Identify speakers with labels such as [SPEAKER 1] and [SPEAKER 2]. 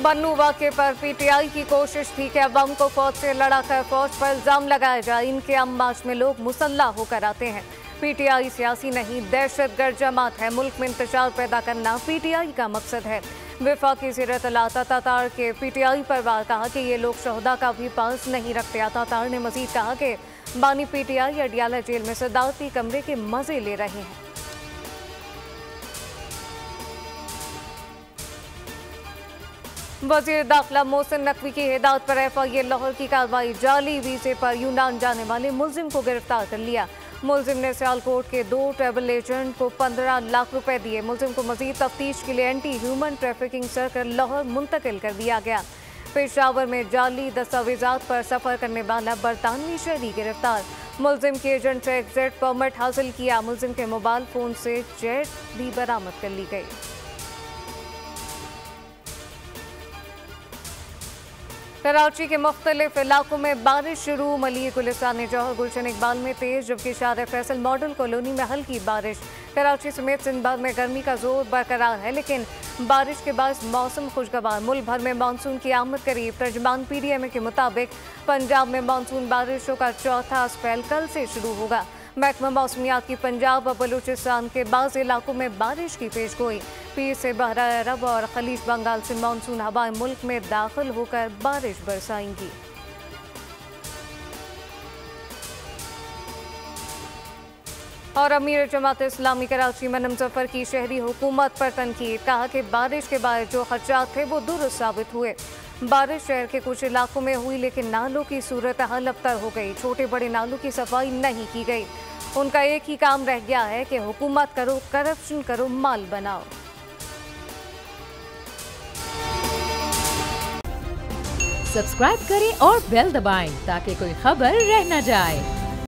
[SPEAKER 1] बन्नू वाक़े पर पीटीआई की कोशिश थी कि अवाम को फौज से लड़ाकर फौज पर इल्जाम लगाया जाए। इनके अम्बाज में लोग मुसल्ला होकर आते हैं। पीटीआई सियासी नहीं, दहशतगर्द जमात है। मुल्क में इंतशार पैदा करना पीटीआई का मकसद है। वफाकी सीरत तातार के पीटीआई पर वार कहा कि ये लोग शहदा का भी पास नहीं रखते। तातार ने मजीद कहा कि बानी पीटीआई अडियाला जेल में सदारती कमरे के मजे ले रहे हैं। वजीर दाखिला मोहसिन नकवी की हिदायत पर FIA लाहौर की कार्रवाई। जाली वीजे पर यूनान जाने वाले मुलजिम को गिरफ्तार कर लिया। मुलजिम ने सियालकोट के 2 ट्रैवल एजेंट को 15 लाख रुपए दिए। मुलजिम को मजीद तफ्तीश के लिए anti human trafficking circle Lahore मुंतकिल कर दिया गया। पेशावर में जाली दस्तावेजात पर सफर करने वाला बरतानवी शहरी गिरफ्तार। मुलजिम के एजेंट से एग्जिट परमिट हासिल किया। मुलजिम के मोबाइल फोन से चैट भी बरामद कर ली गई। कराची के मुख्तलिफ इलाकों में बारिश शुरू। मलिए गुलिस्तान जौहर गुलशन इकबाल में तेज, जबकि शार फैसल मॉडल कॉलोनी में हल्की बारिश। कराची समेत सिंध भर में गर्मी का जोर बरकरार है, लेकिन बारिश के बाद मौसम खुशगवार। मुल्क भर में मानसून की आमद करीब। तर्जमान PDMA के मुताबिक पंजाब में मानसून बारिशों का चौथा स्पेल कल से शुरू होगा। महकमा मौसमियात की पंजाब और बलूचिस्तान के बाज़ इलाकों में बारिश की पेशगोई। पीर से बहरा अरब और खलीज बंगाल से मानसून हवाएं मुल्क में दाखिल होकर बारिश बरसाएंगी। और अमीर जमात इस्लामी कराची मन्नम जफर की शहरी हुकूमत पर तनकीद। कहा कि बारिश के बाद जो खर्चात थे वो दुरुस्त साबित हुए। बारिश शहर के कुछ इलाकों में हुई, लेकिन नालों की सूरत हाल अबतर हो गई। छोटे बड़े नालों की सफाई नहीं की गई। उनका एक ही काम रह गया है कि हुकूमत करो, करप्शन करो, माल बनाओ।
[SPEAKER 2] सब्सक्राइब करें और बेल दबाएं ताकि कोई खबर रह न जाए।